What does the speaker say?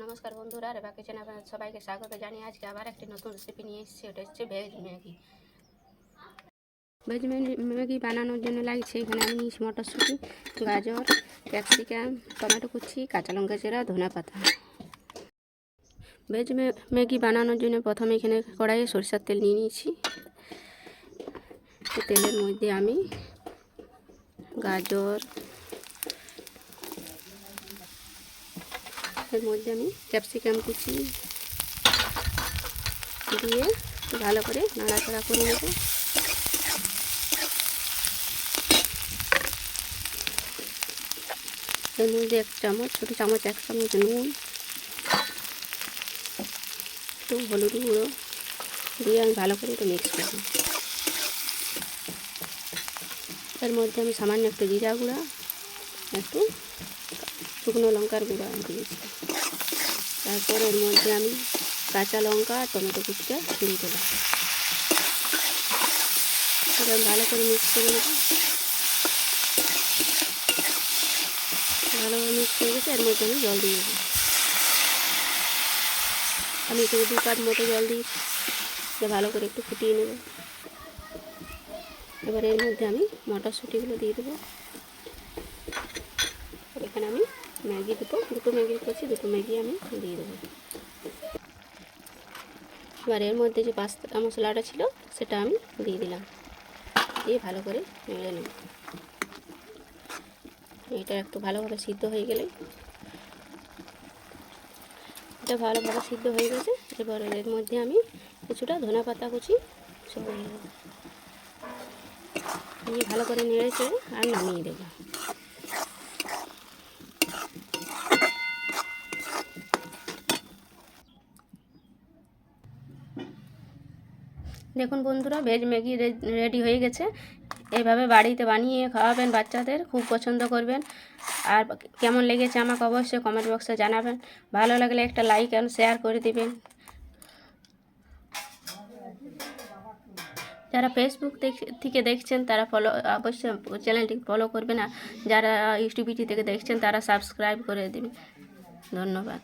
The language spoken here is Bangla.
নমস্কার বন্ধুরা, রেবা কিচেনে আপনাদের সবাইকে স্বাগত জানিয়ে আজকে আবার একটি নতুন রেসিপি নিয়ে এসেছি। ওটা হচ্ছে ভেজ ম্যাগি। ভেজ ম্যাগি বানানোর জন্য লাগছে এখানে আমি নিয়েছি মটরশুঁটি, গাজর, ক্যাপসিকাম, টমেটো কুচি, কাঁচা লঙ্কা চেরা, ধনে পাতা। ভেজ ম্যাগি বানানোর জন্য প্রথমে এখানে কড়াইয়ে সরিষার তেল নিয়ে নিয়েছি। তেলের মধ্যে আমি গাজর, এর মধ্যে আমি ক্যাপসিকাম কুচি দিয়ে ভালো করে নাড়াচাড়া করে নেব। এর মধ্যে ছোটো চামচ 1 চামচ নুন, একটু হলুদ গুঁড়ো দিয়ে আমি ভালো করে একটু মিক্স করব। এর মধ্যে আমি সামান্য একটু জিরা গুঁড়া, একটু শুকনো লঙ্কার গুঁড়া দিয়েছি। তারপর এর মধ্যে আমি কাঁচা লঙ্কা আর টমেটো কুচিটা দিয়ে দিলাম। এবার ভালো করে মিক্স করে নেব। ভালোভাবে মিক্স করে গেছে, এর মধ্যে আমি জল দিয়ে দেবো। আমি এখানে 2 কাপ মতো জল দিয়েছি। ভালো করে একটু ফুটিয়ে নেব। এবার এর মধ্যে আমি মটরশুঁটিগুলো দিয়ে দেবো। আর এখানে আমি ম্যাগি দুটো ম্যাগি করছি, 2টো ম্যাগি আমি দিয়ে দেবো। এবার এর মধ্যে যে পাস্তা মশলাটা ছিল সেটা আমি দিয়ে দিলাম, দিয়ে ভালো করে নেড়ে নেব। এটা একটু ভালোভাবে সিদ্ধ হয়ে গেলে, এটা ভালোভাবে সিদ্ধ হয়ে গেছে। এবার এর মধ্যে আমি কিছুটা ধনে পাতা কুচি ছড়িয়ে দেব, দিয়ে ভালো করে নেড়ে চেড়ে আর নামিয়ে দেব। দেখুন বন্ধুরা, ভেজ ম্যাগি রেডি হয়ে গেছে। এইভাবে বাড়িতে বানিয়ে খাওয়াবেন, বাচ্চাদের খুব পছন্দ করবেন। আর কেমন লেগেছে আমাকে অবশ্যই কমেন্ট বক্সে জানাবেন। ভালো লাগলে একটা লাইক আর শেয়ার করে দিবেন। যারা ফেসবুক থেকে দেখছেন তারা অবশ্যই চ্যানেলটি ফলো করবেন, আর যারা ইউটিউব থেকে দেখছেন তারা সাবস্ক্রাইব করে দিবেন। ধন্যবাদ।